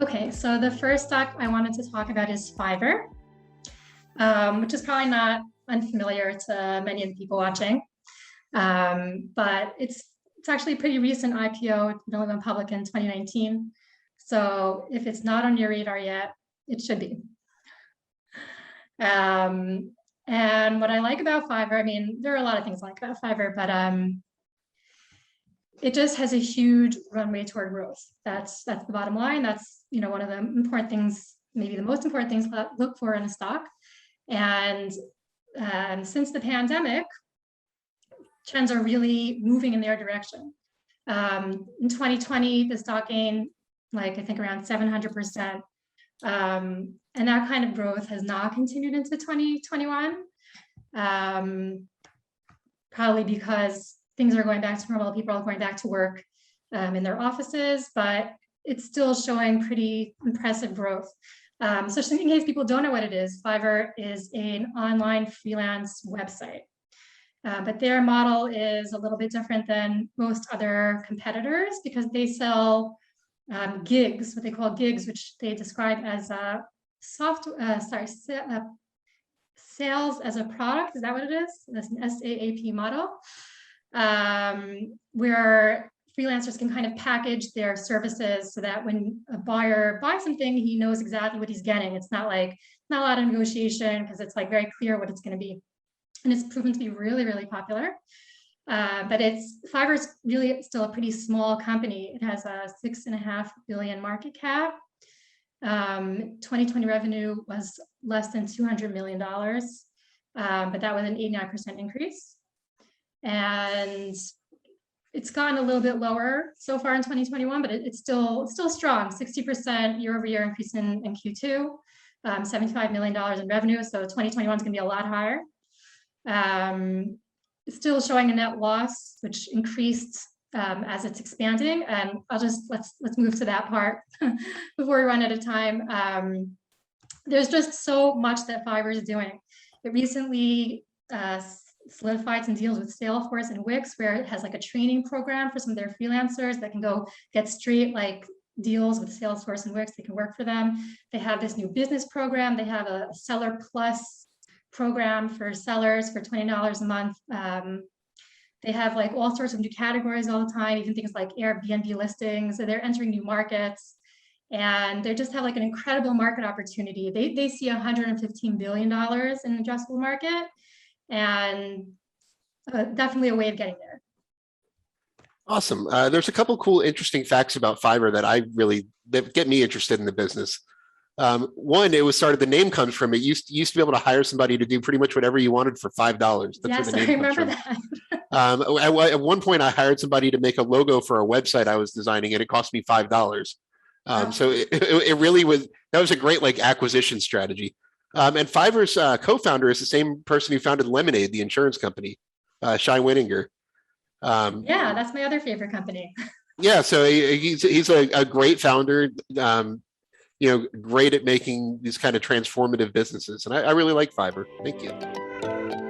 Okay, so the first stock I wanted to talk about is Fiverr, which is probably not unfamiliar to many of the people watching, but it's actually a pretty recent IPO. It only went public in 2019. So if it's not on your radar yet, it should be. And what I like about Fiverr, I mean, there are a lot of things I like about Fiverr, but it just has a huge runway toward growth. That's the bottom line. That's one of the important things, maybe the most important things to look for in a stock. And since the pandemic, trends are really moving in their direction. In 2020, the stock gained I think around 700%. And that kind of growth has not continued into 2021, probably because things are going back to normal, people are going back to work in their offices, but it's still showing pretty impressive growth. So just in case people don't know what it is, Fiverr is an online freelance website. But their model is a little bit different than most other competitors because they sell gigs, what they call gigs, which they describe as sales as a product. Is that what it is? That's an SaaP model, where freelancers can kind of package their services so that when a buyer buys something, he knows exactly what he's getting. It's not a lot of negotiation because it's very clear what it's going to be. And it's proven to be really, really popular. But Fiverr's really still a pretty small company. It has a $6.5 billion market cap. 2020 revenue was less than $200 million, but that was an 89% increase. And it's gotten a little bit lower so far in 2021, but it's still strong. 60% year-over-year increase in Q2, $75 million in revenue. So 2021 is going to be a lot higher. Still showing a net loss, which increased as it's expanding. And let's move to that part before we run out of time. There's just so much that Fiverr is doing. It recently solidified some deals with Salesforce and Wix, where it has a training program for some of their freelancers that can go get straight deals with Salesforce and Wix. They can work for them. They have this new business program. They have a Seller Plus program for sellers for $20 a month. They have all sorts of new categories all the time, even things like Airbnb listings. So they're entering new markets, and they just have an incredible market opportunity. They see $115 billion in addressable market, and definitely a way of getting there. Awesome. There's a couple cool, interesting facts about Fiverr that get me interested in the business. One, it was started, the name comes from, it used to be able to hire somebody to do pretty much whatever you wanted for $5. That's yes, where the name I remember comes from. that. At one point, I hired somebody to make a logo for a website I was designing, and it cost me $5. So it really was, that was a great acquisition strategy. And Fiverr's co-founder is the same person who founded Lemonade, the insurance company, Shai Wininger. Yeah, that's my other favorite company. Yeah, so he's a great founder. Great at making these kind of transformative businesses. And I really like Fiverr. Thank you.